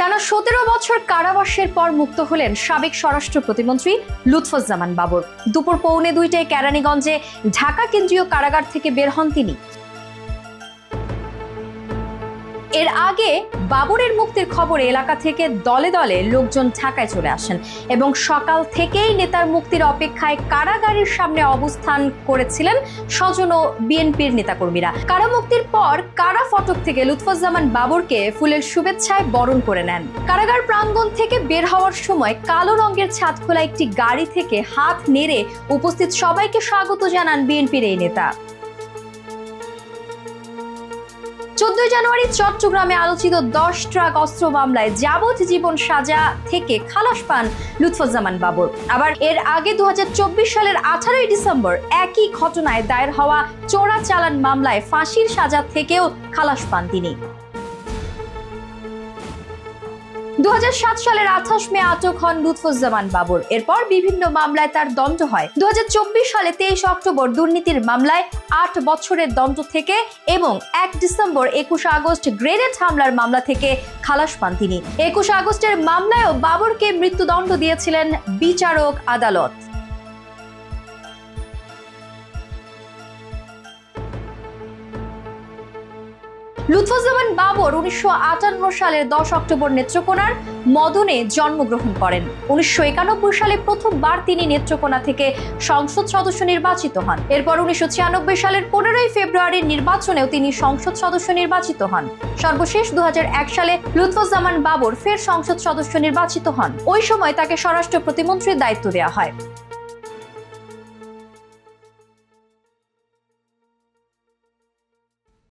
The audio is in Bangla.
টানা ১৭ বছর কারাবাসের পর মুক্ত হলেন সাবেক স্বরাষ্ট্র প্রতিমন্ত্রী লুৎফুজ্জামান বাবর। দুপুর ১:৩০টায় কেরানীগঞ্জে ঢাকা কেন্দ্রীয় কারাগার থেকে বের হন তিনি। এর আগে বাবরের মুক্তির খবরে এলাকা থেকে দলে দলে লোকজন ঢাকায় চলে আসেন এবং সকাল থেকেই নেতার মুক্তির অপেক্ষায় কারাগারের সামনে অবস্থান করেছিলেন স্বজন ও বিএনপির নেতাকর্মীরা। কারামুক্তির পর কারা ফটক থেকে লুৎফুজ্জামান বাবরকে ফুলের শুভেচ্ছায় বরণ করে নেন। কারাগার প্রাঙ্গণ থেকে বের হওয়ার সময় কালো রঙের ছাদ খোলা একটি গাড়ি থেকে হাত নেড়ে উপস্থিত সবাইকে স্বাগত জানান বিএনপির এই নেতা। ১৪ জানুয়ারি চট্টগ্রামে আলোচিত ১০ ট্রাক অস্ত্র মামলায় যাবজ্জীবন সাজা থেকে খালাস পান লুৎফুজ্জামান বাবর। আবার এর আগে ২০২৪ সালের ১৮ ডিসেম্বর একই ঘটনায় দায়ের হওয়া চোরাচালান মামলায় ফাঁসির সাজা থেকেও খালাস পান তিনি। ২০০৭ সালের ২৮ মে আটক হন লুৎফুজ্জামান বাবর। এরপর বিভিন্ন মামলায় তার দণ্ড হয়। ২০২৪ সালে ২৩ অক্টোবর দুর্নীতির মামলায় ৮ বছরের দণ্ড থেকে এবং ১ ডিসেম্বর ২১ আগস্ট গ্রেনেড হামলার মামলা থেকে খালাস পান তিনি। ২১ আগস্টের মামলায়ও বাবরকে মৃত্যুদণ্ড দিয়েছিলেন বিচারক আদালত। লুৎফুজ্জামান বাবর ১৯৫৮ সালের ১০ অক্টোবর নেত্রকোনার মদনে জন্মগ্রহণ করেন। ১৯৯১ সালে প্রথমবার তিনি নেত্রকোনা থেকে সংসদ সদস্য নির্বাচিত হন। এরপর ১৯৯৬ সালের ১৫ ফেব্রুয়ারির নির্বাচনেও তিনি সংসদ সদস্য নির্বাচিত হন। সর্বশেষ ২০০১ সালে লুৎফুজ্জামান বাবর ফের সংসদ সদস্য নির্বাচিত হন। ওই সময় তাকে স্বরাষ্ট্র প্রতিমন্ত্রীর দায়িত্ব দেওয়া হয়।